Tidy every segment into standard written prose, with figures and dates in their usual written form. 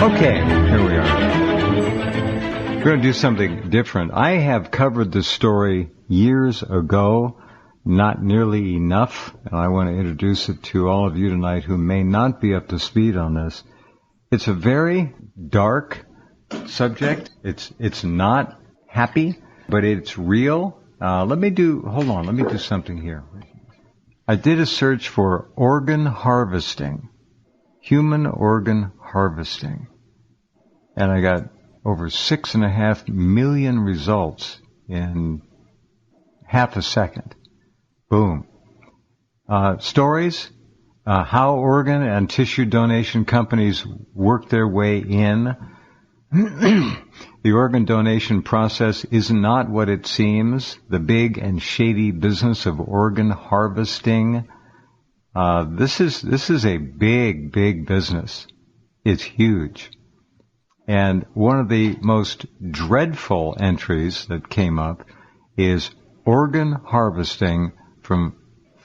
Okay, here we are. We're going to do something different. I have covered this story years ago, not nearly enough, and I want to introduce it to all of you tonight who may not be up to speed on this. It's a very dark subject. It's not happy, but it's real. Let me do something here. I did a search for organ harvesting, human organ harvesting, and I got over 6.5 million results in half a second. Boom. Stories, how organ and tissue donation companies work their way in. The organ donation process is not what it seems. The big and shady business of organ harvesting. This is a big, big business. It's huge. And one of the most dreadful entries that came up is organ harvesting from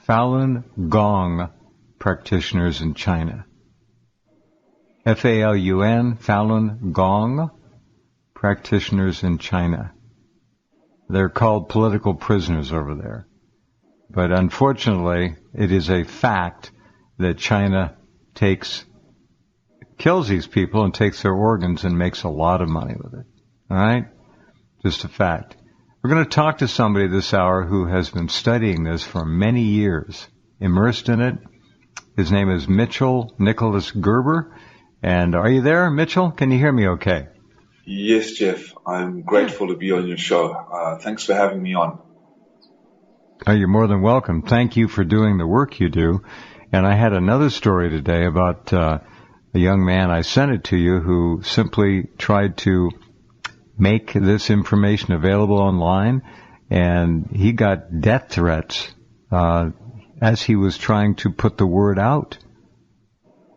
Falun Gong practitioners in China. F-A-L-U-N, Falun Gong practitioners in China. They're called political prisoners over there. But unfortunately, it is a fact that China kills these people and takes their organs and makes a lot of money with it. All right? Just a fact. We're going to talk to somebody this hour who has been studying this for many years, immersed in it. His name is Mitchell Nicholas Gerber. And are you there, Mitchell? Can you hear me okay? Yes, Jeff. I'm grateful to be on your show. Thanks for having me on. Oh, you're more than welcome. Thank you for doing the work you do. And I had another story today about a young man, I sent it to you, who simply tried to make this information available online, and he got death threats as he was trying to put the word out.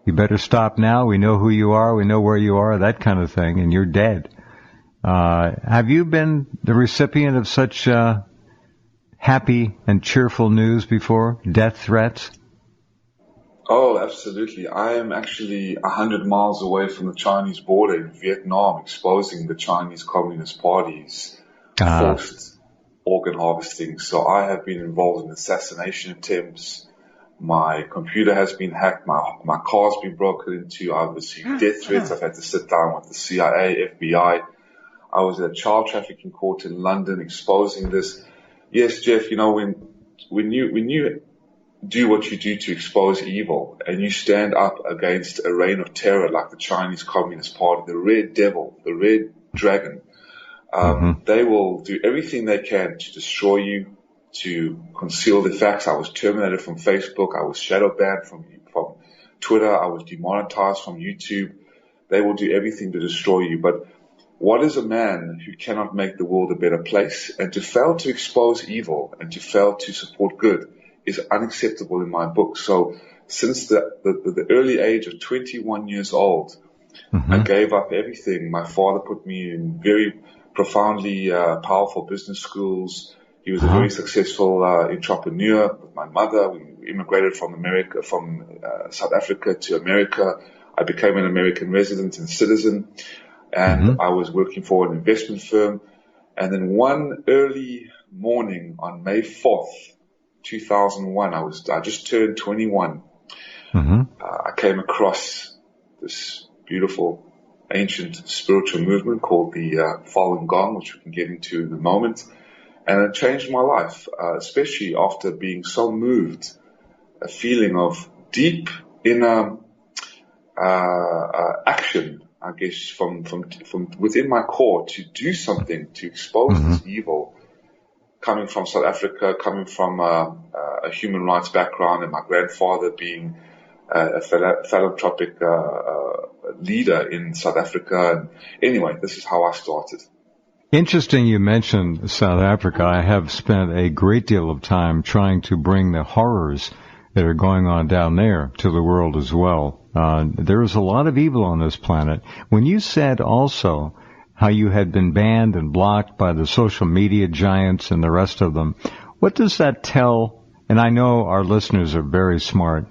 You better stop now. We know who you are. We know where you are, that kind of thing, and you're dead. Have you been the recipient of such happy and cheerful news before? Death threats? Oh, absolutely. I am actually 100 miles away from the Chinese border in Vietnam, exposing the Chinese Communist Party's forced organ harvesting. So I have been involved in assassination attempts. My computer has been hacked. My car's been broken into. I've received death threats. I've had to sit down with the CIA, FBI. I was at a child trafficking court in London exposing this. Yes, Jeff, you know, when you do what you do to expose evil and you stand up against a reign of terror like the Chinese Communist Party, the Red Devil, the Red Dragon, they will do everything they can to destroy you, to conceal the facts. I was terminated from Facebook. I was shadow banned from Twitter. I was demonetized from YouTube. They will do everything to destroy you. But what is a man who cannot make the world a better place? And to fail to expose evil and to fail to support good is unacceptable in my book. So since the early age of 21 years old, I gave up everything. My father put me in very profoundly powerful business schools. He was a very successful entrepreneur. With my mother, we immigrated from South Africa to America. I became an American resident and citizen, and I was working for an investment firm. And then one early morning on May 4th, 2001, I just turned 21. I came across this beautiful, ancient spiritual movement called the Falun Gong, which we can get into in a moment. And it changed my life, especially after being so moved, a feeling of deep inner action, I guess, from within my core to do something to expose this evil, coming from South Africa, coming from a human rights background, and my grandfather being a philanthropic leader in South Africa. And anyway, this is how I started. Interesting you mentioned South Africa. I have spent a great deal of time trying to bring the horrors that are going on down there to the world as well. There is a lot of evil on this planet. When you said also how you had been banned and blocked by the social media giants and the rest of them, what does that tell? And I know our listeners are very smart.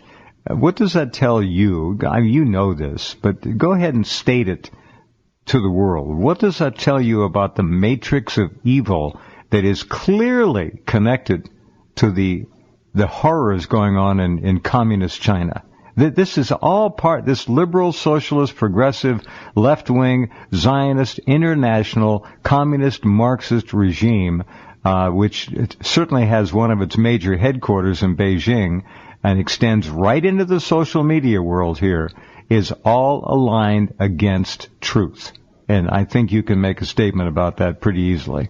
What does that tell you? I mean, you know this, but go ahead and state it to the world. What does that tell you about the matrix of evil that is clearly connected to the horrors going on in communist China? This is all this liberal, socialist, progressive, left-wing, Zionist, international, communist, Marxist regime, which certainly has one of its major headquarters in Beijing and extends right into the social media world here, is all aligned against truth. And I think you can make a statement about that pretty easily.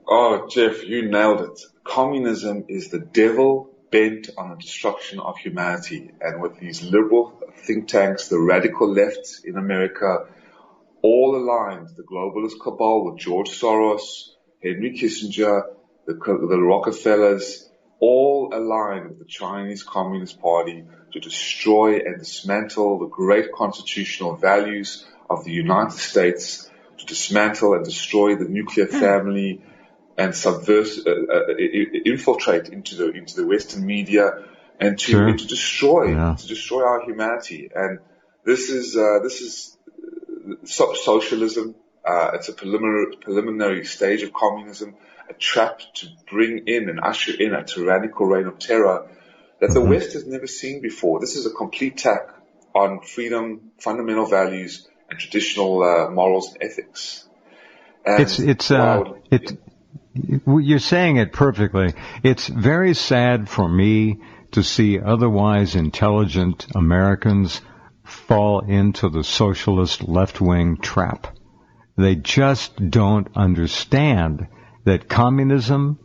Oh, Jeff, you nailed it. Communism is the devil bent on the destruction of humanity. And with these liberal think tanks, the radical left in America, all aligned, the globalist cabal with George Soros, Henry Kissinger, the Rockefellers, all aligned with the Chinese Communist Party to destroy and dismantle the great constitutional values of the United States, to dismantle and destroy the nuclear family, and infiltrate into the Western media, and to destroy our humanity. And this is socialism. It's a preliminary stage of communism, a trap to bring in and usher in a tyrannical reign of terror that the West has never seen before. This is a complete attack on freedom, fundamental values, and traditional morals and ethics. And you're saying it perfectly. It's very sad for me to see otherwise intelligent Americans fall into the socialist left-wing trap. They just don't understand that communism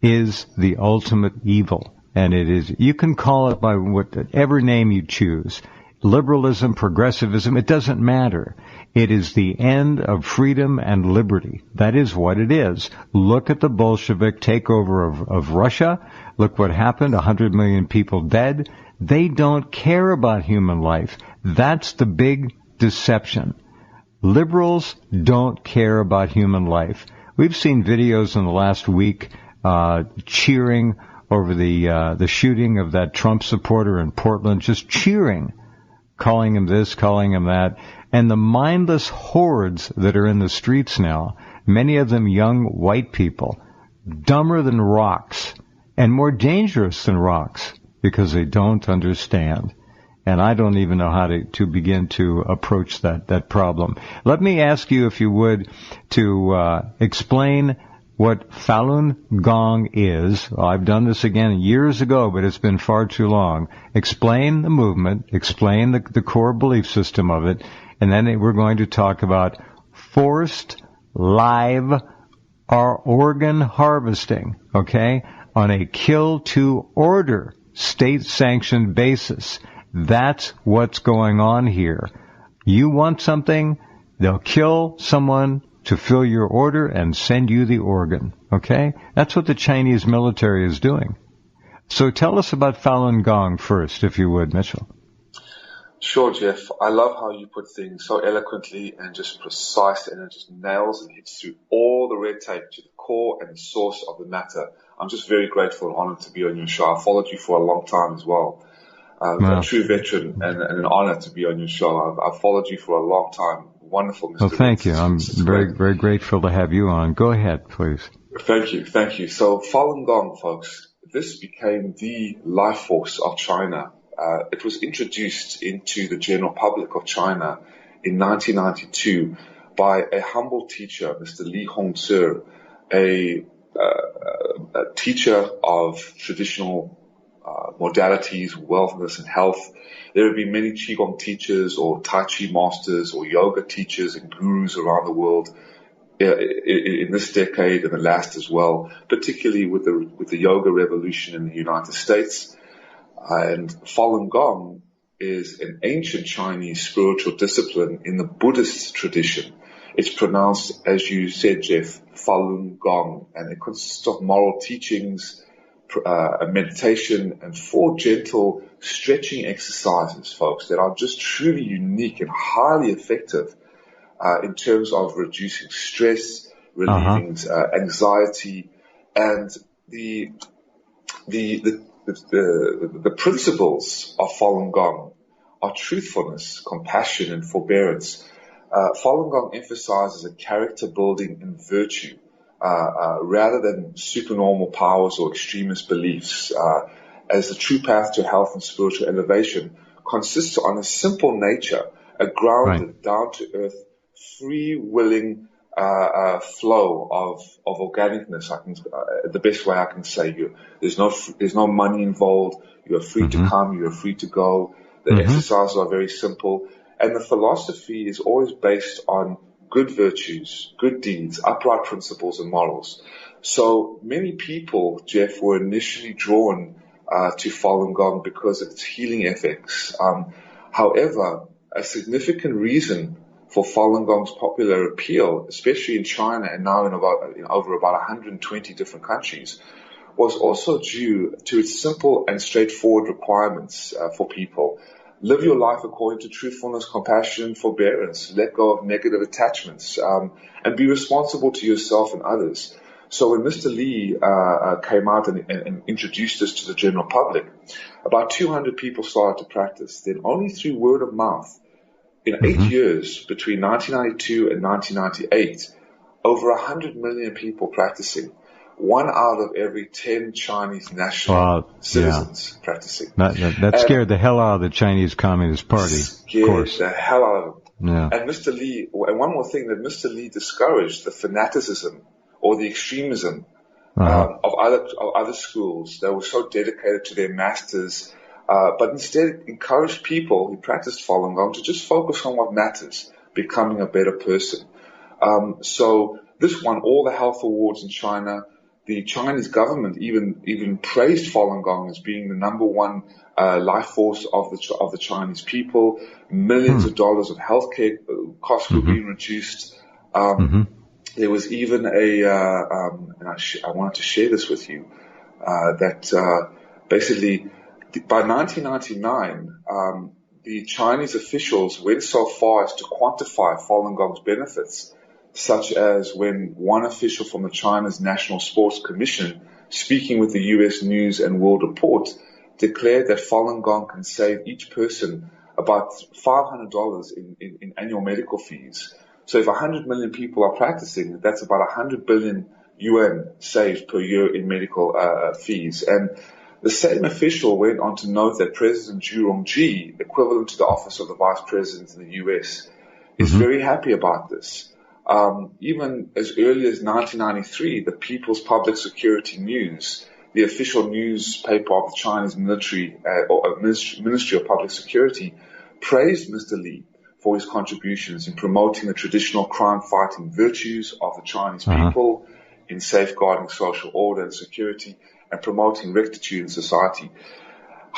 is the ultimate evil. And it is, you can call it by whatever name you choose. Liberalism, progressivism, it doesn't matter. It is the end of freedom and liberty. That is what it is. Look at the Bolshevik takeover of Russia. Look what happened, 100 million people dead. They don't care about human life. That's the big deception. Liberals don't care about human life. We've seen videos in the last week cheering over the shooting of that Trump supporter in Portland, just cheering, calling him this, calling him that. And the mindless hordes that are in the streets now, many of them young white people, dumber than rocks and more dangerous than rocks because they don't understand. And I don't even know how to begin to approach that problem. Let me ask you, if you would, to explain what Falun Gong is. Well, I've done this again years ago, but it's been far too long. Explain the movement, explain the core belief system of it, and then we're going to talk about forced live or organ harvesting, okay, on a kill-to-order state-sanctioned basis. That's what's going on here. You want something, they'll kill someone to fill your order and send you the organ, okay? That's what the Chinese military is doing. So tell us about Falun Gong first, if you would, Mitchell. Sure, Jeff. I love how you put things so eloquently and just precise, and it just nails and hits through all the red tape to the core and the source of the matter. I'm just very grateful and honored to be on your show. I followed you for a long time as well. A true veteran and an honor to be on your show. I've followed you for a long time. Wonderful, Mr. Well, thank you. I'm It's very, very grateful to have you on. Go ahead, please. Thank you. So Falun Gong, folks, this became the life force of China. It was introduced into the general public of China in 1992 by a humble teacher, Mr. Li Hongzhi, a teacher of traditional modalities, wellness, and health. There have been many Qigong teachers or Tai Chi masters or yoga teachers and gurus around the world in this decade and the last as well, particularly with the yoga revolution in the United States. And Falun Gong is an ancient Chinese spiritual discipline in the Buddhist tradition. It's pronounced, as you said, Jeff, Falun Gong, and it consists of moral teachings, a meditation, and 4 gentle stretching exercises, folks, that are just truly unique and highly effective in terms of reducing stress, relieving anxiety, and the the principles of Falun Gong are truthfulness, compassion, and forbearance. Falun Gong emphasizes a character building in virtue rather than supernormal powers or extremist beliefs, as the true path to health and spiritual elevation consists on a simple nature, a grounded, down-to-earth, free-willing flow of organicness. The best way I can say there's no money involved. You are free to come. You are free to go. The exercises are very simple, and the philosophy is always based on good virtues, good deeds, upright principles, and morals. So many people, Jeff, were initially drawn to Falun Gong because of its healing effects. However, a significant reason for Falun Gong's popular appeal, especially in China and now in over about 120 different countries, was also due to its simple and straightforward requirements for people. Live your life according to truthfulness, compassion, forbearance. Let go of negative attachments, and be responsible to yourself and others. So when Mr. Lee came out and introduced this to the general public, about 200 people started to practice. Then only through word of mouth, in 8 years, between 1992 and 1998, over 100 million people practicing. 1 out of every 10 Chinese national citizens practicing. That scared the hell out of the Chinese Communist Party, of course. Scared the hell out of them. Yeah. And Mr. Lee, and one more thing, that Mr. Lee discouraged the fanaticism or the extremism of other schools that were so dedicated to their masters, but instead encouraged people who practiced Falun Gong to just focus on what matters, becoming a better person. So this won all the health awards in China. The Chinese government even praised Falun Gong as being the number one life force of the Chinese people. Millions of dollars of healthcare costs were being reduced. There was even and I wanted to share this with you, that basically by 1999, the Chinese officials went so far as to quantify Falun Gong's benefits, such as when one official from the China's National Sports Commission, speaking with the U.S. News and World Report, declared that Falun Gong can save each person about $500 in annual medical fees. So if 100 million people are practicing, that's about 100 billion yuan saved per year in medical fees. And the same official went on to note that President Zhu Rongji, equivalent to the office of the Vice President in the U.S., is very happy about this. Even as early as 1993, the People's Public Security News, the official newspaper of the Chinese Ministry of Public Security, praised Mr. Lee for his contributions in promoting the traditional crime-fighting virtues of the Chinese people, in safeguarding social order and security, and promoting rectitude in society.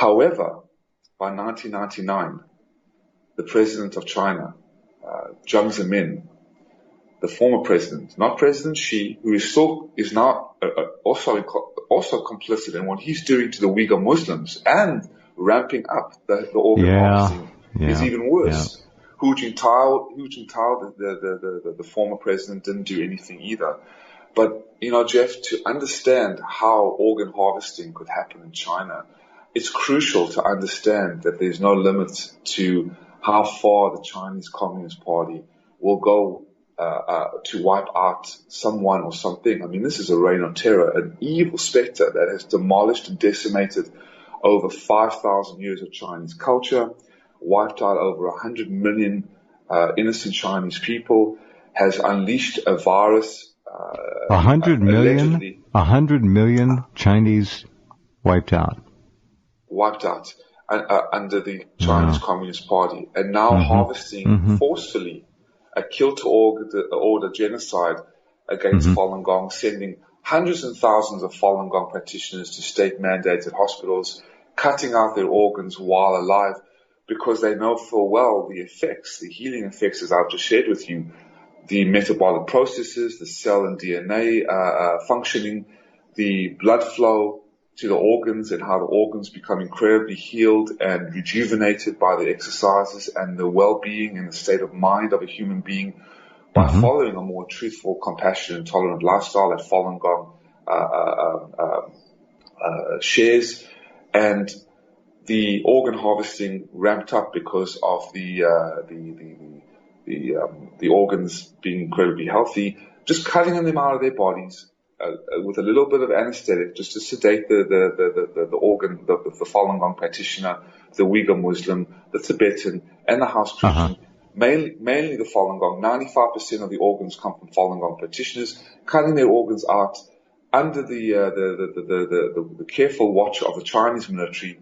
Now, by 1999, the president of China, Jiang Zemin, the former president, not President Xi, who is now also complicit in what he's doing to the Uyghur Muslims and ramping up the organ harvesting, is even worse. Hu Jintao, the former president, didn't do anything either. But, Jeff, to understand how organ harvesting could happen in China, it's crucial to understand that there's no limit to how far the Chinese Communist Party will go to wipe out someone or something. I mean, this is a reign of terror, an evil specter that has demolished and decimated over 5,000 years of Chinese culture, wiped out over 100 million innocent Chinese people, has unleashed a virus. 100 million? 100 million Chinese wiped out. Wiped out under the Chinese Communist Party, and now harvesting forcefully a kill-to-order genocide against Falun Gong, sending hundreds and thousands of Falun Gong practitioners to state-mandated hospitals, cutting out their organs while alive, because they know full well the effects, the healing effects, as I've just shared with you, the metabolic processes, the cell and DNA functioning, the blood flow to the organs, and how the organs become incredibly healed and rejuvenated by the exercises, and the well-being and the state of mind of a human being by following a more truthful, compassionate, and tolerant lifestyle that Falun Gong shares. and the organ harvesting ramped up because of the organs being incredibly healthy, just cutting them out of their bodies with a little bit of anesthetic, just to sedate the organ, the Falun Gong practitioner, the Uyghur Muslim, the Tibetan, and the house Christian. Mainly the Falun Gong. 95% of the organs come from Falun Gong practitioners, cutting their organs out under the careful watch of the Chinese military,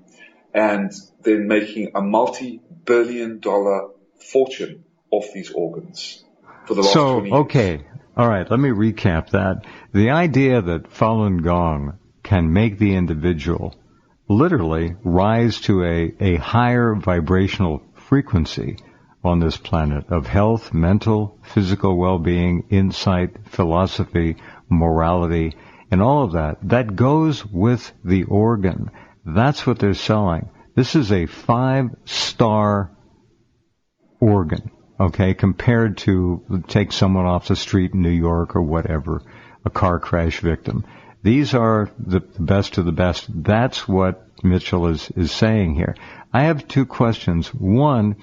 and then making a multi-billion-dollar fortune off these organs for the last 20 years. Okay. All right, let me recap that. The idea that Falun Gong can make the individual literally rise to a higher vibrational frequency on this planet of health, mental, physical well-being, insight, philosophy, morality, and all of that goes with the organ. That's what they're selling. This is a 5-star organ, okay, compared to, take someone off the street in New York or whatever, a car crash victim. These are the best of the best. That's what Mitchell is saying here. I have 2 questions. One,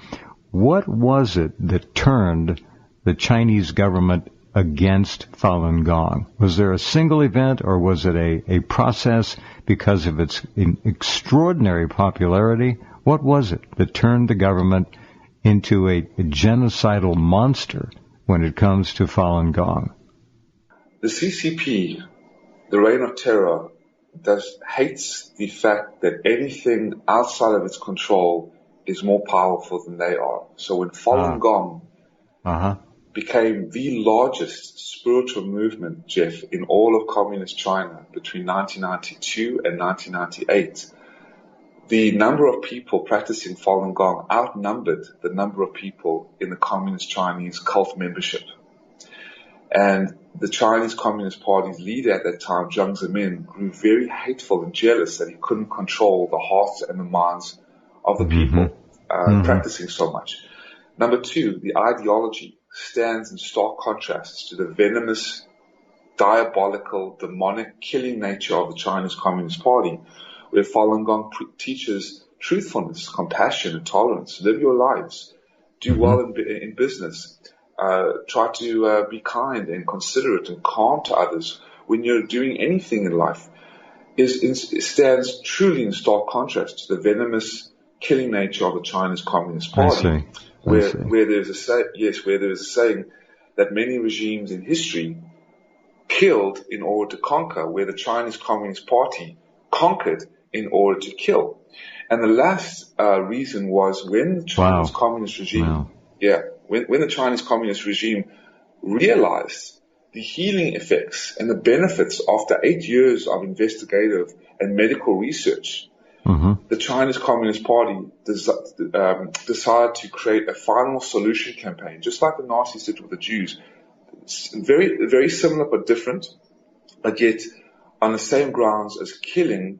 what was it that turned the Chinese government against Falun Gong? Was there a single event, or was it a process because of its extraordinary popularity? What was it that turned the government into a genocidal monster when it comes to Falun Gong? The CCP, the Reign of Terror, hates the fact that anything outside of its control is more powerful than they are. So when Falun Gong became the largest spiritual movement, Jeff, in all of communist China between 1992 and 1998, the number of people practicing Falun Gong outnumbered the number of people in the communist Chinese cult membership. And the Chinese Communist Party's leader at that time, Jiang Zemin, grew very hateful and jealous that he couldn't control the hearts and the minds of the people practicing so much. Number 2, the ideology stands in stark contrast to the venomous, diabolical, demonic, killing nature of the Chinese Communist Party, where Falun Gong teaches truthfulness, compassion, and tolerance. Live your lives. Do well in business. Try to be kind and considerate and calm to others when you're doing anything in life. It stands truly in stark contrast to the venomous, killing nature of the Chinese Communist Party, where there's a saying that many regimes in history killed in order to conquer, where the Chinese Communist Party conquered in order to kill. And the last reason was when the Chinese Communist regime, when the Chinese Communist regime realized the healing effects and the benefits after 8 years of investigative and medical research, the Chinese Communist Party decided to create a final solution campaign, just like the Nazis did with the Jews. Very, very similar but different, but yet on the same grounds as killing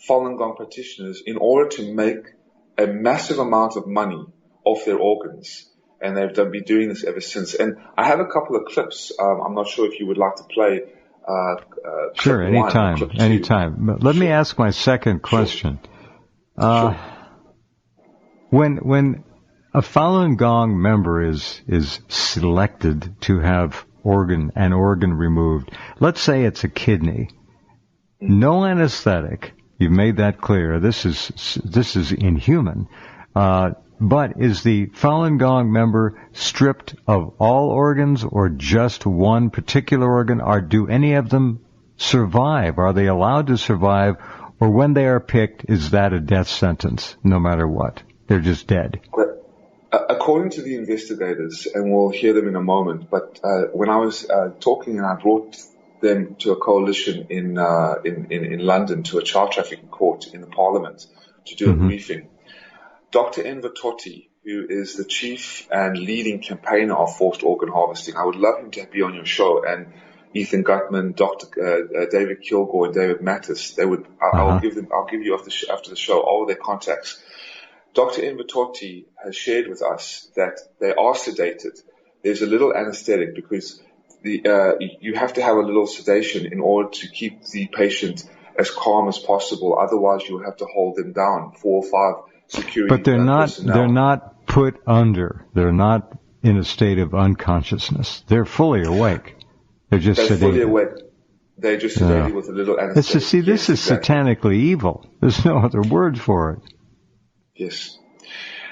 Falun Gong practitioners in order to make a massive amount of money off their organs. And they've been doing this ever since. And I have a couple of clips. I'm not sure if you would like to play. Sure, anytime. Let me ask my second question. When a Falun Gong member is selected to have an organ removed, let's say it's a kidney, no anesthetic. You've made that clear. This is inhuman. But is the Falun Gong member stripped of all organs or just one particular organ? Or do any of them survive? Are they allowed to survive? Or when they are picked, is that a death sentence no matter what? They're just dead. According to the investigators, and we'll hear them in a moment, but when I was talking and I brought them to a coalition in London, to a child trafficking court in the Parliament to do a briefing, Dr. Enver Tohti, who is the chief and leading campaigner of forced organ harvesting, I would love him to be on your show, and Ethan Gutman, Dr. David Kilgore, and David Mattis. I'll give you after the show all their contacts. Dr. Enver Tohti has shared with us that they are sedated. There's a little anesthetic because you have to have a little sedation in order to keep the patient as calm as possible. Otherwise, you'll have to hold them down. 4 or 5 security But they're personnel. not put under. They're not in a state of unconsciousness. They're fully awake. They're sedated. Fully awake. They're just sedated with a little anesthetic. This is satanically evil. There's no other word for it. Yes.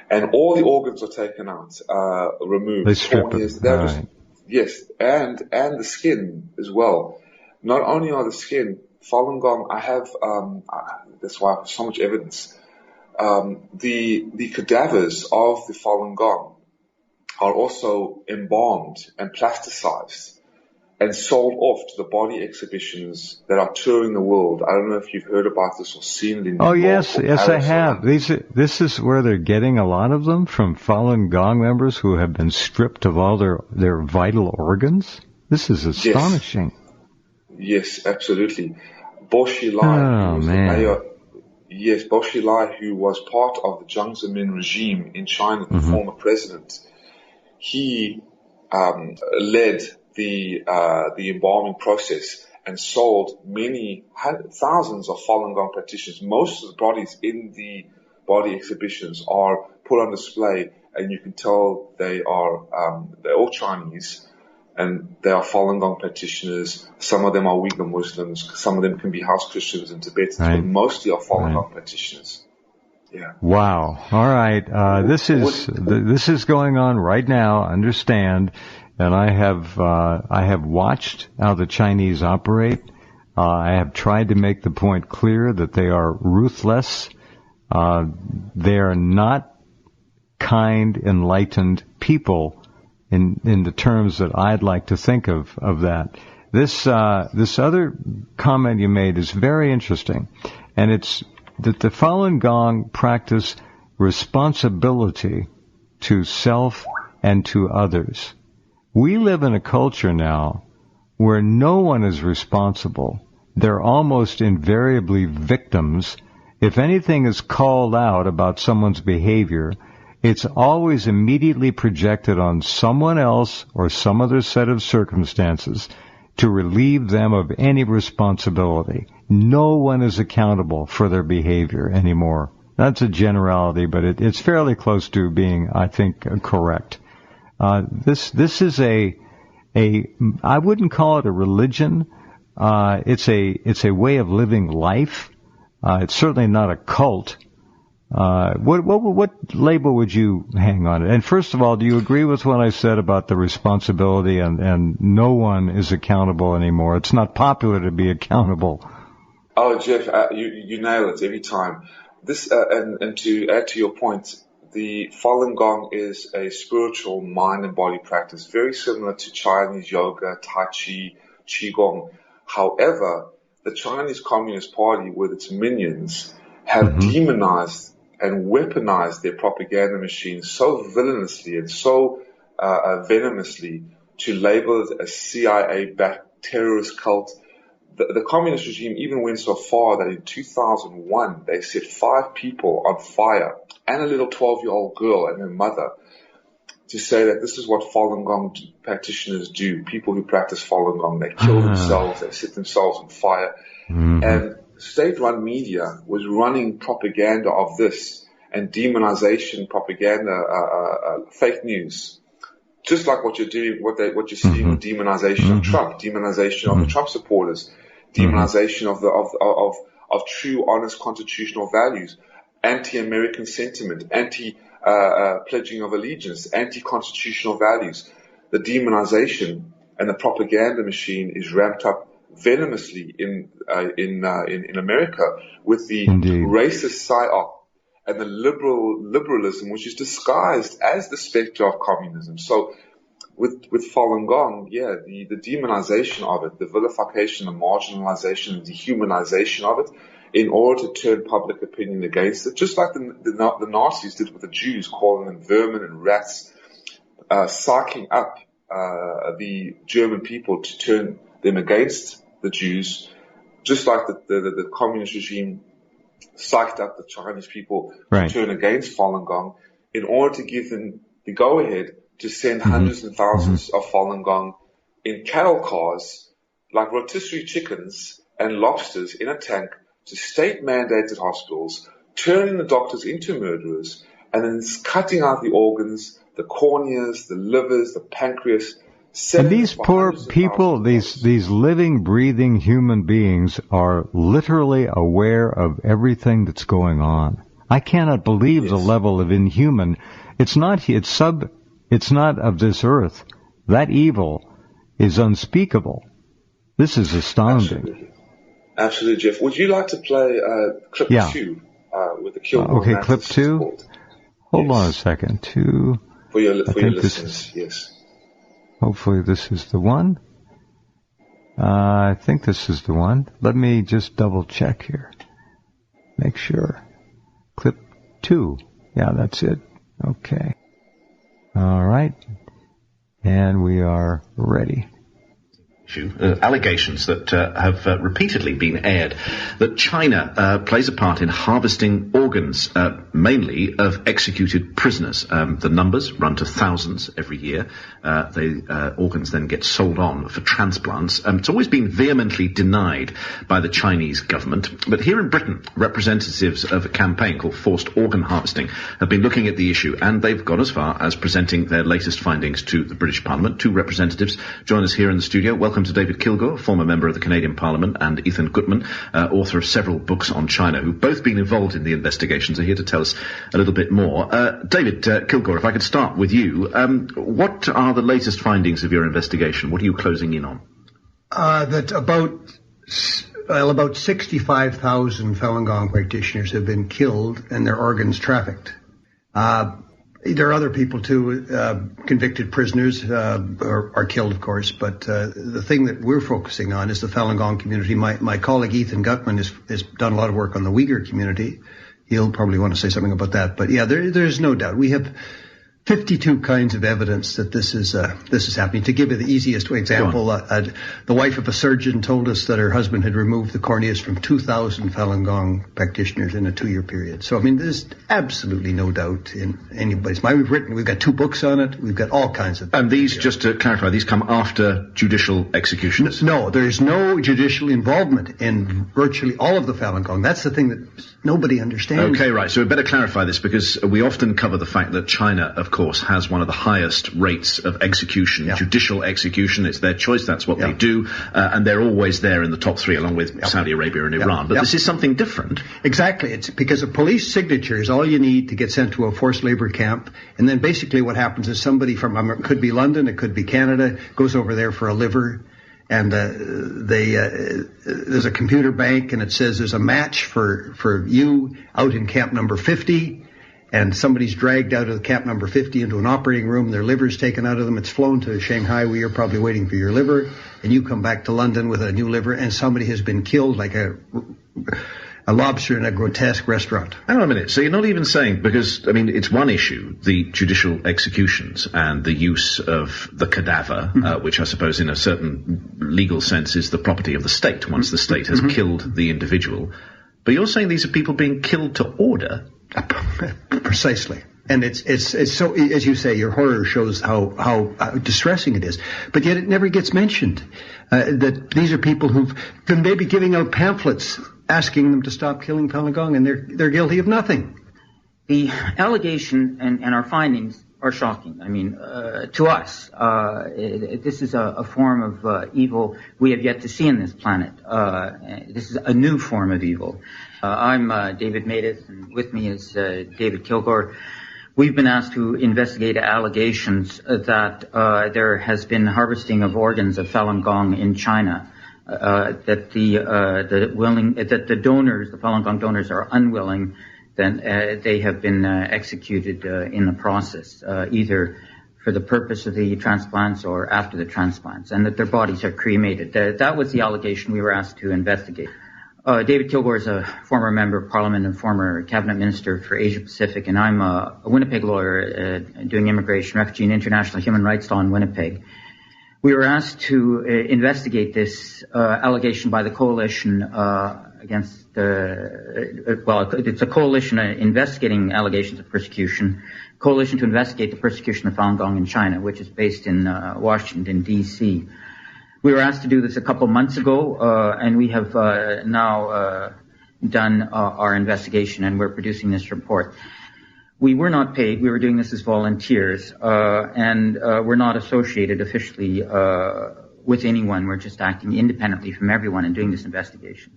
And all the organs are taken out, removed. They strip it. Yes, and the skin as well. Not only are the skin, Falun Gong, I have, that's why I have so much evidence. The cadavers of the Falun Gong are also embalmed and plasticized and sold off to the body exhibitions that are touring the world. I don't know if you've heard about this or seen it in New York. Yes, I have. This is where they're getting a lot of them from Falun Gong members who have been stripped of all their vital organs. This is astonishing. Yes, absolutely. Bo Xilai, Bo Xilai, who was part of the Jiang Zemin regime in China, the former president, he led the embalming process and sold thousands of Falun Gong practitioners. Most of the bodies in the body exhibitions are put on display, and you can tell they're all Chinese, and they are Falun Gong practitioners. Some of them are Uyghur Muslims. Some of them can be house Christians and Tibetans, but mostly are Falun Gong practitioners. Yeah. Wow. All right. This is going on right now. Understand. And I have watched how the Chinese operate. I have tried to make the point clear that they are ruthless. They are not kind, enlightened people in the terms that I'd like to think of that. This other comment you made is very interesting, and it's that the Falun Gong practice responsibility to self and to others. We live in a culture now where no one is responsible. They're almost invariably victims. If anything is called out about someone's behavior, it's always immediately projected on someone else or some other set of circumstances to relieve them of any responsibility. No one is accountable for their behavior anymore. That's a generality, but it's fairly close to being, I think, correct. This is I wouldn't call it a religion. It's a way of living life. It's certainly not a cult. What label would you hang on it? And first of all, do you agree with what I said about the responsibility and no one is accountable anymore? It's not popular to be accountable. Oh, Jeff, you nail it every time. This and to add to your point, the Falun Gong is a spiritual mind and body practice, very similar to Chinese yoga, Tai Chi, Qigong. However, the Chinese Communist Party, with its minions, have demonized and weaponized their propaganda machine so villainously and so venomously to label it a CIA-backed terrorist cult. The communist regime even went so far that in 2001 they set 5 people on fire and a little 12-year-old girl and her mother to say that this is what Falun Gong practitioners do. People who practice Falun Gong, they kill themselves, they set themselves on fire. And state-run media was running propaganda of this and demonization propaganda, fake news. Just like what you're doing, what you're seeing with demonization of Trump, demonization of the Trump supporters, demonization of true, honest constitutional values, anti-American sentiment, pledging of allegiance, anti-constitutional values. The demonization and the propaganda machine is ramped up venomously in America with the racist psyop and the liberalism, which is disguised as the specter of communism. So with Falun Gong, the demonization of it, the vilification, the marginalization, the dehumanization of it, in order to turn public opinion against it, just like the Nazis did with the Jews, calling them vermin and rats, psyching up the German people to turn them against the Jews, just like the communist regime psyched up the Chinese people to turn against Falun Gong in order to give them the go-ahead to send hundreds and thousands of Falun Gong in cattle cars like rotisserie chickens and lobsters in a tank to state-mandated hospitals, turning the doctors into murderers, and then cutting out the organs, the corneas, the livers, the pancreas. And these poor people, these living, breathing human beings are literally aware of everything that's going on. I cannot believe the level of inhuman. It's not of this earth. That evil is unspeakable. This is astounding. Absolutely, Jeff. Would you like to play clip 2 with the Kilgore? Okay, clip 2. Hold on a second. 2. For your listeners, yes. Hopefully this is the one. I think this is the one. Let me just double check here. Make sure. Clip 2. Yeah, that's it. Okay. All right. And we are ready. Allegations that have repeatedly been aired that China plays a part in harvesting organs, mainly of executed prisoners. The numbers run to thousands every year. Organs then get sold on for transplants. It's always been vehemently denied by the Chinese government. But here in Britain, representatives of a campaign called Forced Organ Harvesting have been looking at the issue, and they've gone as far as presenting their latest findings to the British Parliament. 2 representatives join us here in the studio. Welcome to David Kilgore, former member of the Canadian Parliament, and Ethan Gutmann, author of several books on China, who've both been involved in the investigations, are here to tell us a little bit more. David Kilgore, if I could start with you, what are the latest findings of your investigation? What are you closing in on? That about 65,000 Falun Gong practitioners have been killed and their organs trafficked. There are other people too, convicted prisoners are killed, of course, but the thing that we're focusing on is the Falun Gong community. My colleague Ethan Gutmann has done a lot of work on the Uyghur community. He'll probably want to say something about that. But yeah, there's no doubt. We have 52 kinds of evidence that this is happening. To give you the easiest example, the wife of a surgeon told us that her husband had removed the corneas from 2,000 Falun Gong practitioners in a 2-year period. So, I mean, there's absolutely no doubt in anybody's mind. We've got 2 books on it. We've got all kinds of... And these, just to clarify, these come after judicial executions? No, there's no judicial involvement in virtually all of the Falun Gong. That's the thing that nobody understands. Okay, right. So we better clarify this, because we often cover the fact that China, of course, has one of the highest rates of execution, judicial execution. It's their choice. That's what they do. And they're always there in the top 3, along with Saudi Arabia and Iran. But this is something different. Exactly. It's because a police signature is all you need to get sent to a forced labor camp. And then basically what happens is somebody from, it could be London, it could be Canada, goes over there for a liver. And there's a computer bank, and it says there's a match for you out in camp number 50. And somebody's dragged out of the camp number 50 into an operating room. Their liver's taken out of them. It's flown to Shanghai, where you're probably waiting for your liver. And you come back to London with a new liver, and somebody has been killed like a lobster in a grotesque restaurant. Hang on a minute. So you're not even saying, because, I mean, it's one issue, the judicial executions and the use of the cadaver, which I suppose in a certain legal sense is the property of the state once the state has killed the individual. But you're saying these are people being killed to order? Precisely. And it's so, as you say, your horror shows how distressing it is. But yet it never gets mentioned. That these are people who've been maybe giving out pamphlets asking them to stop killing Falun Gong, and they're guilty of nothing. The allegation and our findings are shocking. I mean, to us, this is a form of evil we have yet to see on this planet. This is a new form of evil. I'm David Matus, and with me is David Kilgore. We've been asked to investigate allegations that there has been harvesting of organs of Falun Gong in China. That the donors, the Falun Gong donors, are unwilling. Then they have been executed in the process, either for the purpose of the transplants or after the transplants, and that their bodies are cremated. That was the allegation we were asked to investigate. David Kilgore is a former member of Parliament and former cabinet minister for Asia Pacific, and I'm a Winnipeg lawyer doing immigration, refugee, and international human rights law in Winnipeg. We were asked to investigate this allegation by the coalition against it's a coalition investigating allegations of persecution, coalition to investigate the persecution of Falun Gong in China, which is based in Washington, D.C. We were asked to do this a couple months ago, and we have now done our investigation, and we're producing this report. We were not paid. We were doing this as volunteers, and we're not associated officially with anyone. We're just acting independently from everyone and doing this investigation.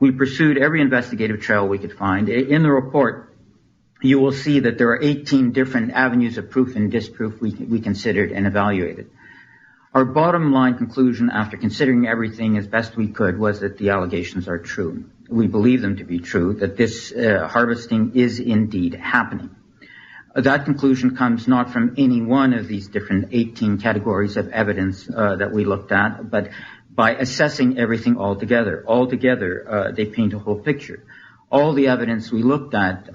We pursued every investigative trail we could find. In the report, you will see that there are 18 different avenues of proof and disproof we considered and evaluated. Our bottom line conclusion, after considering everything as best we could, was that the allegations are true. We believe them to be true, that this harvesting is indeed happening. That conclusion comes not from any one of these different 18 categories of evidence that we looked at, but by assessing everything all together. Altogether, they paint a whole picture. All the evidence we looked at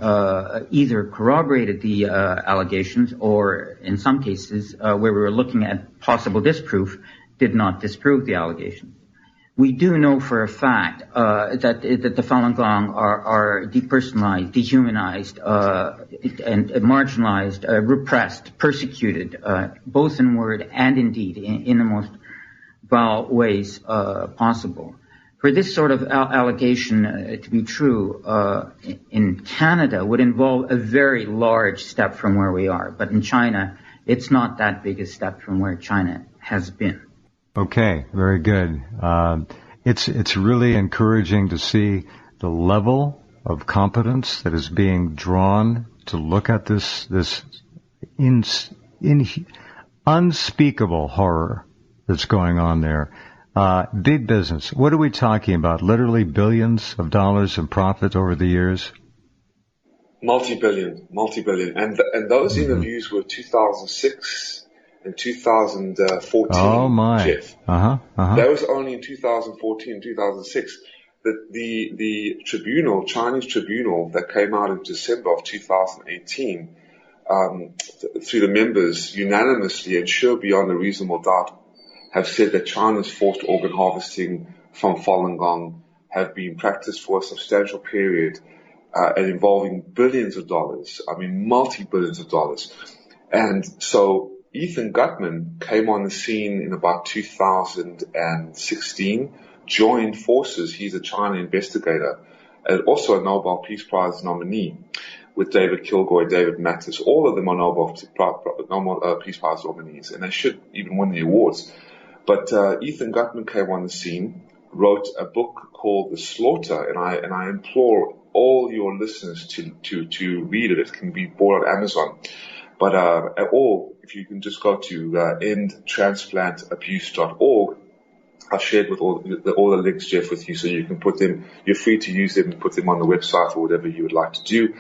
either corroborated the allegations or, in some cases, where we were looking at possible disproof, did not disprove the allegations. We do know for a fact that the Falun Gong are depersonalized, dehumanized, and marginalized, repressed, persecuted, both in word and in deed, in the most vile ways possible. For this sort of allegation to be true in Canada would involve a very large step from where we are. But in China, it's not that big a step from where China has been. Okay, very good. It's really encouraging to see the level of competence that is being drawn to look at this unspeakable horror that's going on there. Big business. What are we talking about? Literally billions of dollars in profit over the years? Multi-billion. And those interviews were 2006 and 2014, oh my. Jeff. That was only in 2014, 2006. The tribunal, Chinese tribunal that came out in December of 2018, through the members unanimously and sure beyond a reasonable doubt, have said that China's forced organ harvesting from Falun Gong have been practiced for a substantial period and involving billions of dollars, multi-billions of dollars. And so Ethan Gutmann came on the scene in about 2016, joined forces. He's a China investigator and also a Nobel Peace Prize nominee with David Kilgour, David Mattis. All of them are Nobel Peace Prize nominees, and they should even win the awards. But Ethan Gutmann came on the scene, wrote a book called The Slaughter, and I implore all your listeners to read it. It can be bought on Amazon. But if you can just go to endtransplantabuse.org, I've shared with all the links, Jeff, with you, so you can put them. You're free to use them and put them on the website or whatever you would like to do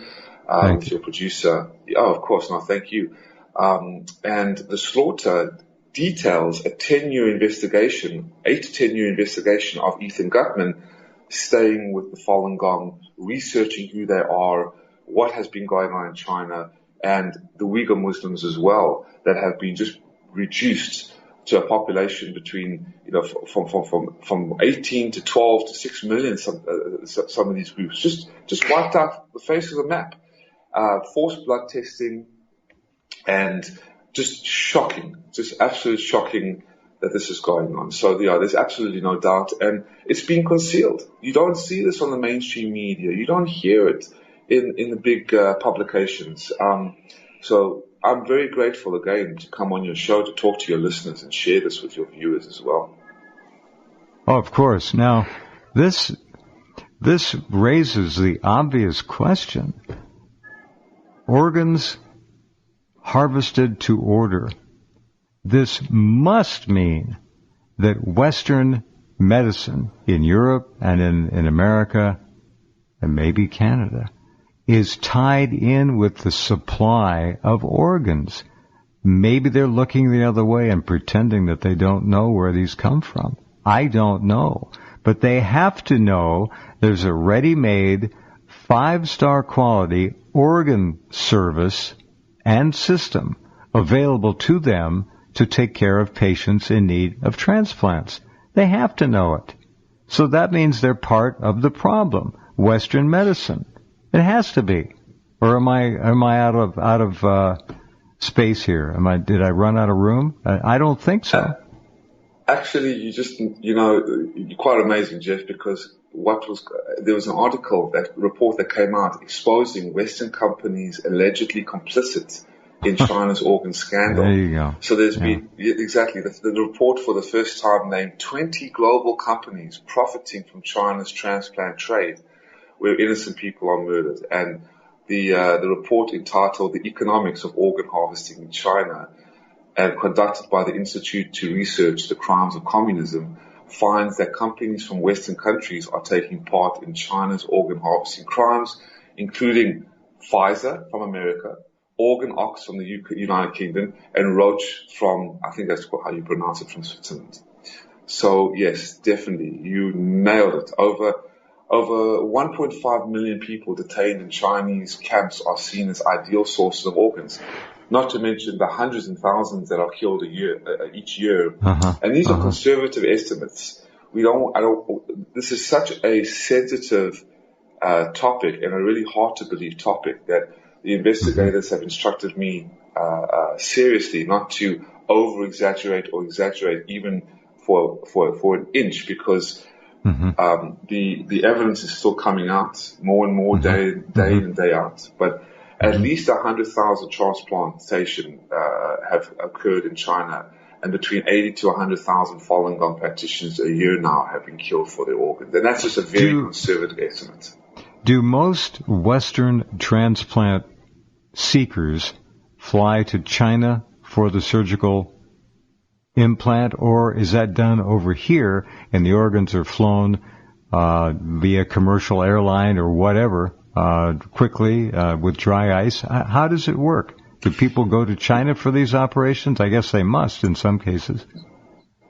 with your producer. Oh, of course, no, thank you. And The Slaughter details a 10-year investigation, 8 to 10-year investigation of Ethan Gutmann staying with the Falun Gong, researching who they are, what has been going on in China, and the Uyghur Muslims as well that have been just reduced to a population between, from 18 to 12 to 6 million. Some of these groups just wiped out the face of the map. Forced blood testing, and just shocking, just absolutely shocking that this is going on. So there's absolutely no doubt, and it's been concealed. You don't see this on the mainstream media. You don't hear it in the big publications. So I'm very grateful again to come on your show to talk to your listeners and share this with your viewers as well. Oh, of course. Now, this raises the obvious question. Organs harvested to order. This must mean that Western medicine in Europe and in America and maybe Canada is tied in with the supply of organs. Maybe they're looking the other way and pretending that they don't know where these come from. I don't know. But they have to know there's a ready-made, 5-star quality organ service and system available to them to take care of patients in need of transplants. They have to know it. So that means they're part of the problem. Western medicine. It has to be. Or am I out of space here? Did I run out of room? I don't think so. Actually, you're quite amazing, Jeff, because there was an report that came out exposing Western companies allegedly complicit in China's organ scandal. There you go. So there's been, exactly, the report for the first time named 20 global companies profiting from China's transplant trade, where innocent people are murdered. And the report, entitled The Economics of Organ Harvesting in China, and conducted by the Institute to Research the Crimes of Communism, finds that companies from Western countries are taking part in China's organ harvesting crimes, including Pfizer from America, Organ Ox from the United Kingdom, and Roche from, I think that's how you pronounce it, from Switzerland. So yes, definitely, you nailed it. Over 1.5 million people detained in Chinese camps are seen as ideal sources of organs. Not to mention the hundreds and thousands that are killed each year. And these are conservative estimates. This is such a sensitive topic, and a really hard to believe topic, that the investigators have instructed me seriously not to over-exaggerate or exaggerate even for an inch, because the evidence is still coming out more and more day in and day out. But at least 100,000 transplantation have occurred in China, and between 80 to 100,000 Falun Gong practitioners a year now have been killed for their organs. And that's just a very conservative estimate. Do most Western transplant seekers fly to China for the surgical implant, or is that done over here and the organs are flown via commercial airline or whatever quickly with dry ice? How does it work? Do people go to China for these operations? I guess they must in some cases.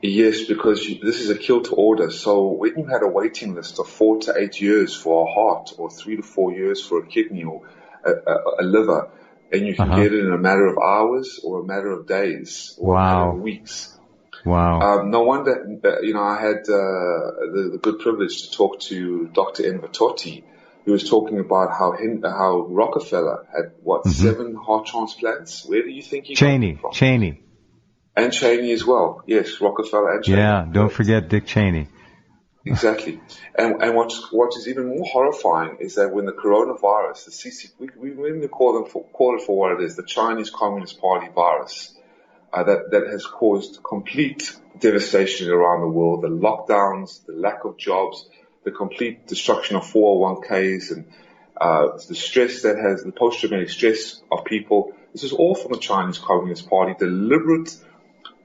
Yes, because this is a kill to order. So when you had a waiting list of 4 to 8 years for a heart, or 3 to 4 years for a kidney or a liver, and you can get it in a matter of hours or a matter of days or a matter of weeks. Wow. No wonder, I had the good privilege to talk to Dr. Envatotti, who was talking about how Rockefeller had, 7 heart transplants? Where do you think he got them from? Cheney. And Cheney as well. Yes, Rockefeller and Cheney. Yeah, don't forget Dick Cheney. Exactly. And what is even more horrifying is that when the coronavirus, we really call it for what it is, the Chinese Communist Party virus, that has caused complete devastation around the world, the lockdowns, the lack of jobs, the complete destruction of 401ks, and the stress the post-traumatic stress of people. This is all from the Chinese Communist Party, deliberate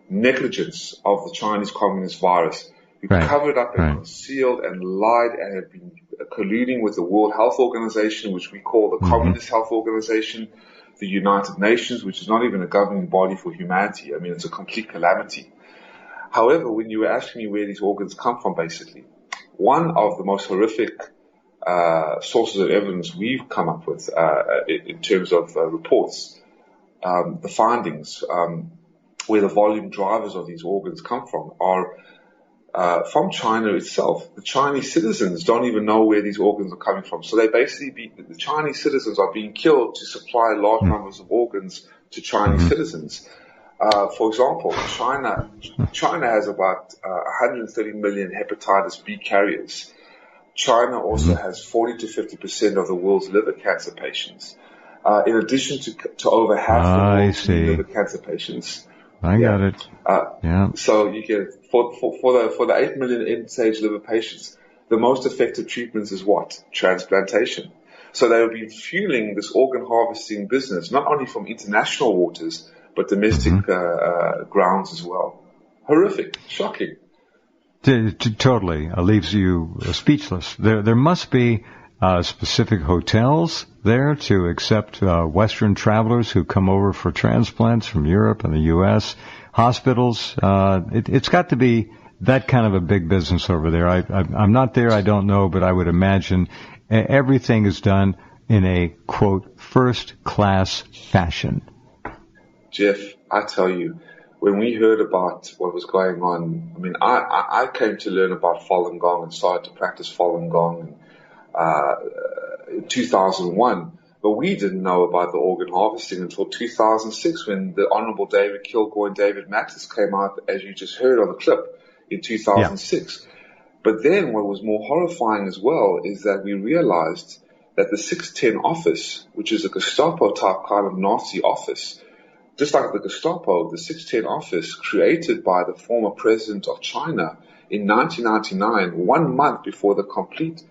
negligence of the Chinese Communist virus, who covered up and concealed and lied and have been colluding with the World Health Organization, which we call the Communist Health Organization, the United Nations, which is not even a governing body for humanity. I mean, it's a complete calamity. However, when you were asking me where these organs come from, basically, one of the most horrific sources of evidence we've come up with in terms of reports, the findings, where the volume drivers of these organs come from, are from China itself. The Chinese citizens don't even know where these organs are coming from. So the Chinese citizens are being killed to supply large numbers of organs to Chinese citizens. For example, China has about 130 million hepatitis B carriers. China also has 40 to 50% of the world's liver cancer patients. In addition to over half the world's liver cancer patients. I got it. So you get for the 8 million end-stage liver patients, the most effective treatments is what? Transplantation. So they will be fueling this organ harvesting business, not only from international waters, but domestic grounds as well. Horrific, shocking. Totally leaves you speechless. There must be specific hotels there to accept Western travelers who come over for transplants from Europe and the U.S. Hospitals. It's got to be that kind of a big business over there. I'm not there, I don't know, but I would imagine everything is done in a, quote, first-class fashion. Jeff, I tell you, when we heard about what was going on, I mean, I came to learn about Falun Gong and started to practice Falun Gong in 2001. But we didn't know about the organ harvesting until 2006 when the Honorable David Kilgour and David Mattis came out, as you just heard on the clip, in 2006. Yeah. But then what was more horrifying as well is that we realized that the 610 office, which is a Gestapo-type kind of Nazi office, just like the Gestapo, the 610 office created by the former president of China in 1999, 1 month before the complete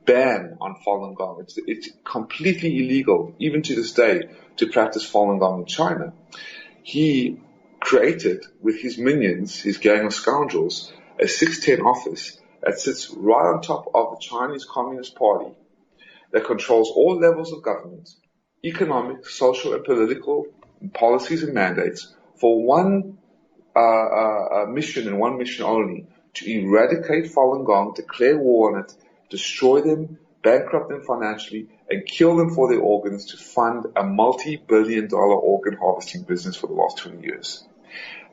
ban on Falun Gong. It's completely illegal, even to this day, to practice Falun Gong in China. He created, with his minions, his gang of scoundrels, a 610 office that sits right on top of the Chinese Communist Party, that controls all levels of government, economic, social, and political policies and mandates, for one mission and one mission only: to eradicate Falun Gong, declare war on it, destroy them, bankrupt them financially, and kill them for their organs to fund a multi-billion-dollar organ harvesting business for the last 20 years.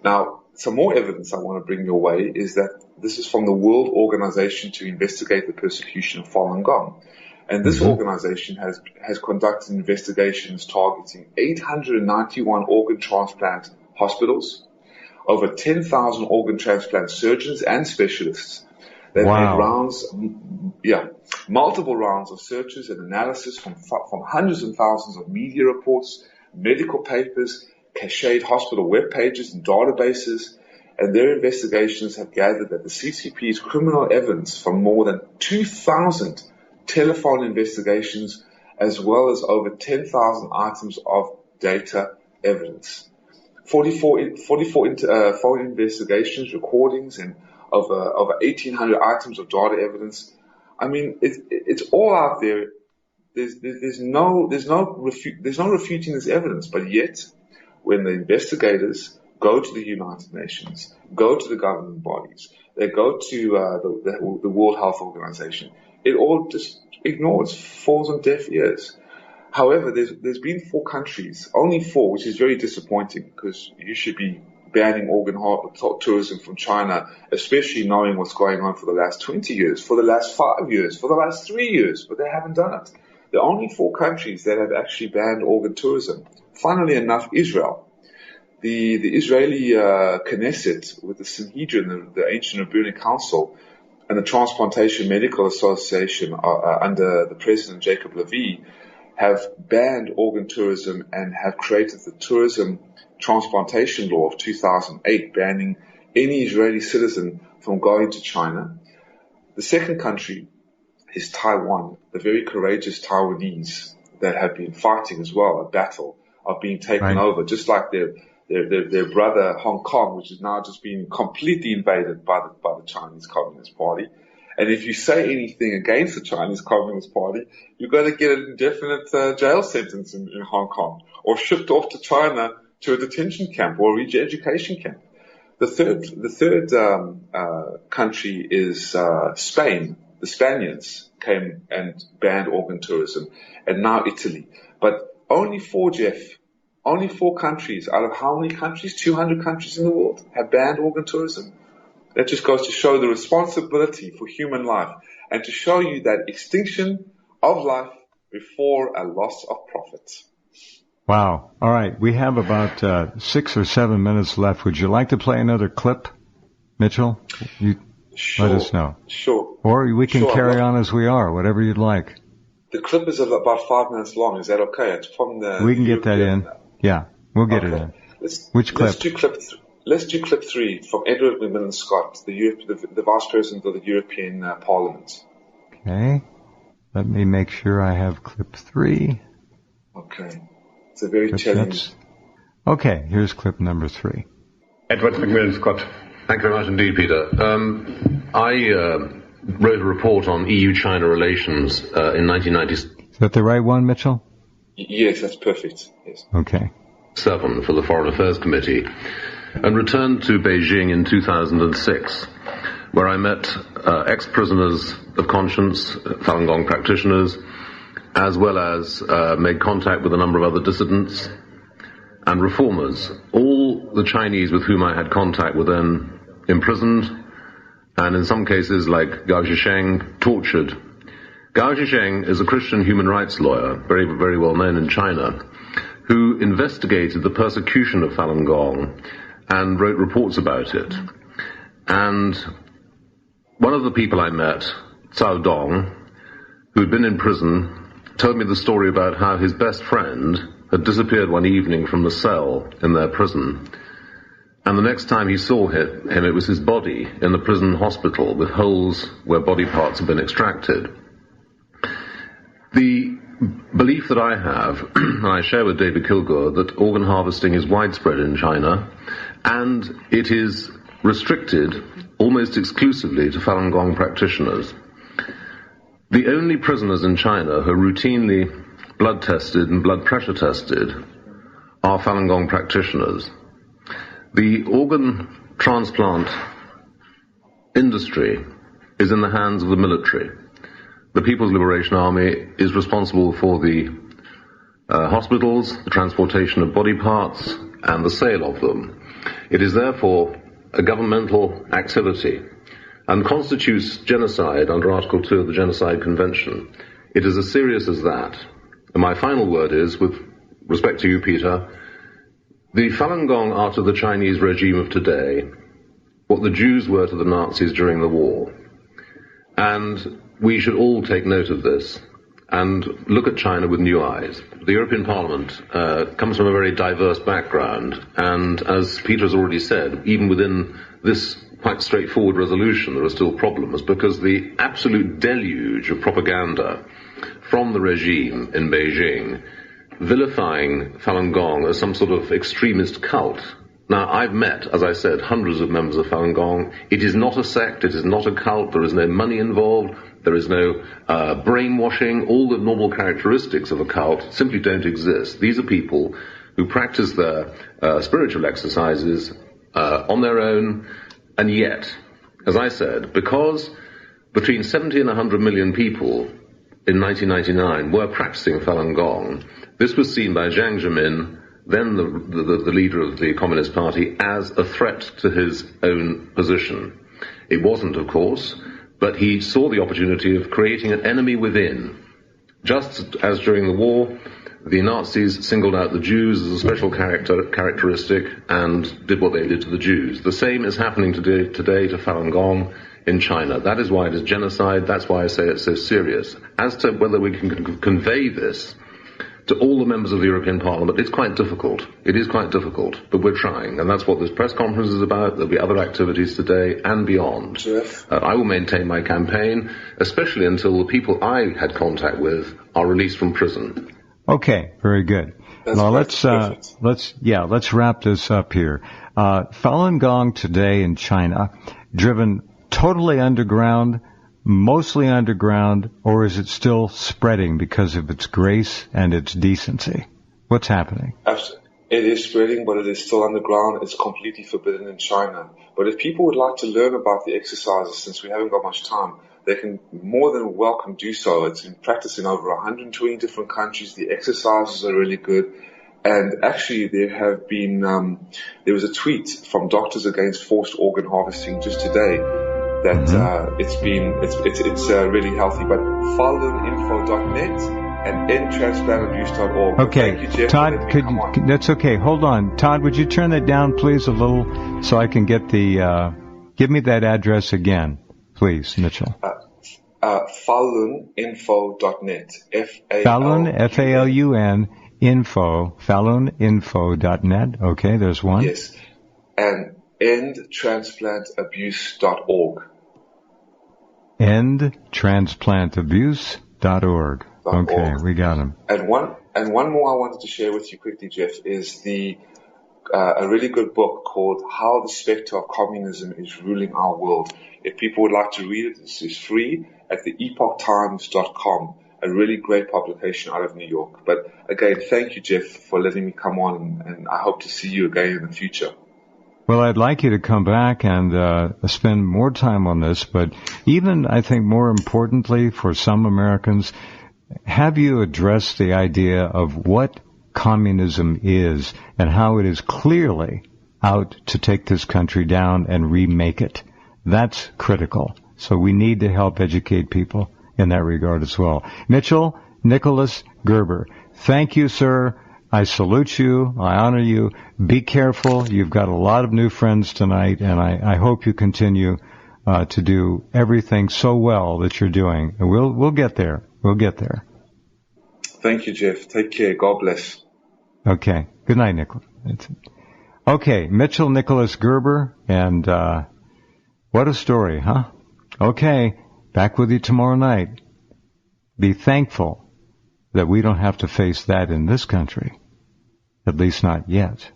Now, some more evidence I want to bring your way is that this is from the World Organization to Investigate the Persecution of Falun Gong. And this organization has conducted investigations targeting 891 organ transplant hospitals, over 10,000 organ transplant surgeons and specialists. They've made multiple rounds of searches and analysis from hundreds and thousands of media reports, medical papers, cached hospital web pages and databases. And their investigations have gathered that the CCP's criminal evidence from more than 2,000 telephone investigations, as well as over 10,000 items of data evidence. 44 phone investigations, recordings, and over 1,800 items of data evidence. I mean, it's all out there. There's no refuting this evidence. But yet, when the investigators go to the United Nations, go to the government bodies, they go to the World Health Organization, it all just ignores, falls on deaf ears. However, there's been 4 countries, only 4, which is very disappointing, because you should be banning organ tourism from China, especially knowing what's going on for the last 20 years, for the last 5 years, for the last 3 years, but they haven't done it. There are only 4 countries that have actually banned organ tourism. Funnily enough, Israel. The Israeli Knesset, with the Sanhedrin, the ancient Rabbinic Council, and the Transplantation Medical Association under the President Jacob Levy, have banned organ tourism and have created the Tourism Transplantation Law of 2008, banning any Israeli citizen from going to China. The second country is Taiwan, the very courageous Taiwanese that have been fighting as well, a battle of being taken over, just like their brother Hong Kong, which is now just being completely invaded by the Chinese Communist Party. And if you say anything against the Chinese Communist Party, you're going to get an indefinite jail sentence in Hong Kong, or shipped off to China to a detention camp or a re-education camp. The third country is Spain. The Spaniards came and banned organ tourism, and now Italy. But only 4, Jeff. Only 4 countries out of how many countries? 200 countries in the world have banned organ tourism. That just goes to show the responsibility for human life, and to show you that extinction of life before a loss of profit. Wow. All right. We have about 6 or 7 minutes left. Would you like to play another clip, Mitchell? Sure. Let us know. Sure. Or we can carry on as we are, whatever you'd like. The clip is about 5 minutes long. Is that okay? It's from the... We can get that in. Yeah, we'll get it in. Which clip? Let's do clip 3 from Edward McMillan Scott, the Vice President of the European Parliament. Okay. Let me make sure I have clip 3. Okay. It's a very telling... Okay, here's clip number 3. Edward McMillan Scott. Thank you very much indeed, Peter. I wrote a report on EU-China relations in 1990. Is that the right one, Mitchell? Yes, that's perfect. Yes. Okay. 7 for the Foreign Affairs Committee, and returned to Beijing in 2006, where I met ex-prisoners of conscience, Falun Gong practitioners, as well as made contact with a number of other dissidents and reformers. All the Chinese with whom I had contact were then imprisoned, and in some cases, like Gao Zhisheng, tortured. Gao Zhisheng is a Christian human rights lawyer, very, very well known in China, who investigated the persecution of Falun Gong and wrote reports about it. And one of the people I met, Cao Dong, who had been in prison, told me the story about how his best friend had disappeared one evening from the cell in their prison. And the next time he saw him, it was his body in the prison hospital with holes where body parts had been extracted. The belief that I have, and I share with David Kilgour, that organ harvesting is widespread in China, and it is restricted almost exclusively to Falun Gong practitioners. The only prisoners in China who are routinely blood tested and blood pressure tested are Falun Gong practitioners. The organ transplant industry is in the hands of the military. The People's Liberation Army is responsible for the hospitals, the transportation of body parts, and the sale of them. It is therefore a governmental activity and constitutes genocide under Article 2 of the Genocide Convention. It is as serious as that. And my final word is, with respect to you, Peter, the Falun Gong are to the Chinese regime of today what the Jews were to the Nazis during the war. And we should all take note of this and look at China with new eyes. The European Parliament comes from a very diverse background, and as Peter has already said, even within this quite straightforward resolution there are still problems, because the absolute deluge of propaganda from the regime in Beijing vilifying Falun Gong as some sort of extremist cult. Now, I've met, as I said, hundreds of members of Falun Gong. It is not a sect, it is not a cult, there is no money involved, there is no brainwashing. All the normal characteristics of a cult simply don't exist. These are people who practice their spiritual exercises on their own, and yet, as I said, because between 70 and 100 million people in 1999 were practicing Falun Gong, this was seen by Jiang Zemin, then the leader of the Communist Party, as a threat to his own position. It wasn't, of course, but he saw the opportunity of creating an enemy within. Just as during the war, the Nazis singled out the Jews as a special characteristic and did what they did to the Jews. The same is happening today to Falun Gong in China. That is why it is genocide. That's why I say it's so serious. As to whether we can convey this to all the members of the European Parliament, it's quite difficult. It is quite difficult, but we're trying, and that's what this press conference is about. There'll be other activities today and beyond. Jeff? I will maintain my campaign, especially until the people I had contact with are released from prison. Okay, very good. Now let's wrap this up here. Falun Gong today in China, driven totally underground, mostly underground, or is it still spreading because of its grace and its decency? What's happening? It is spreading, but it is still underground. It's completely forbidden in China. But if people would like to learn about the exercises, since we haven't got much time, they can more than welcome do so. It's in practice in over 120 different countries. The exercises are really good. And actually, there was a tweet from Doctors Against Forced Organ Harvesting just today that it's really healthy. But faluninfo.net and endtransplantabuse.org. Okay, Thank you, Jeff, Todd, that's okay. Hold on. Todd, would you turn that down, please, a little, so I can get give me that address again, please, Mitchell. faluninfo.net. Falun, F-A-L-U-N, info, faluninfo.net. Okay, there's one. Yes. And endtransplantabuse.org. Endtransplantabuse.org. Okay, we got him. And one more I wanted to share with you quickly, Jeff, is a really good book called How the Spectre of Communism is Ruling Our World. If people would like to read it, this is free at theepochtimes.com. A really great publication out of New York. But again, thank you, Jeff, for letting me come on, and I hope to see you again in the future. Well, I'd like you to come back and spend more time on this, but even, I think, more importantly for some Americans, have you addressed the idea of what communism is and how it is clearly out to take this country down and remake it? That's critical. So we need to help educate people in that regard as well. Mitchell Nicholas Gerber, thank you, sir. I salute you. I honor you. Be careful. You've got a lot of new friends tonight, and I hope you continue to do everything so well that you're doing. And we'll get there. We'll get there. Thank you, Jeff. Take care. God bless. Okay. Good night, Nicholas. Okay, Mitchell Nicholas Gerber, and what a story, huh? Okay, back with you tomorrow night. Be thankful that we don't have to face that in this country. At least not yet.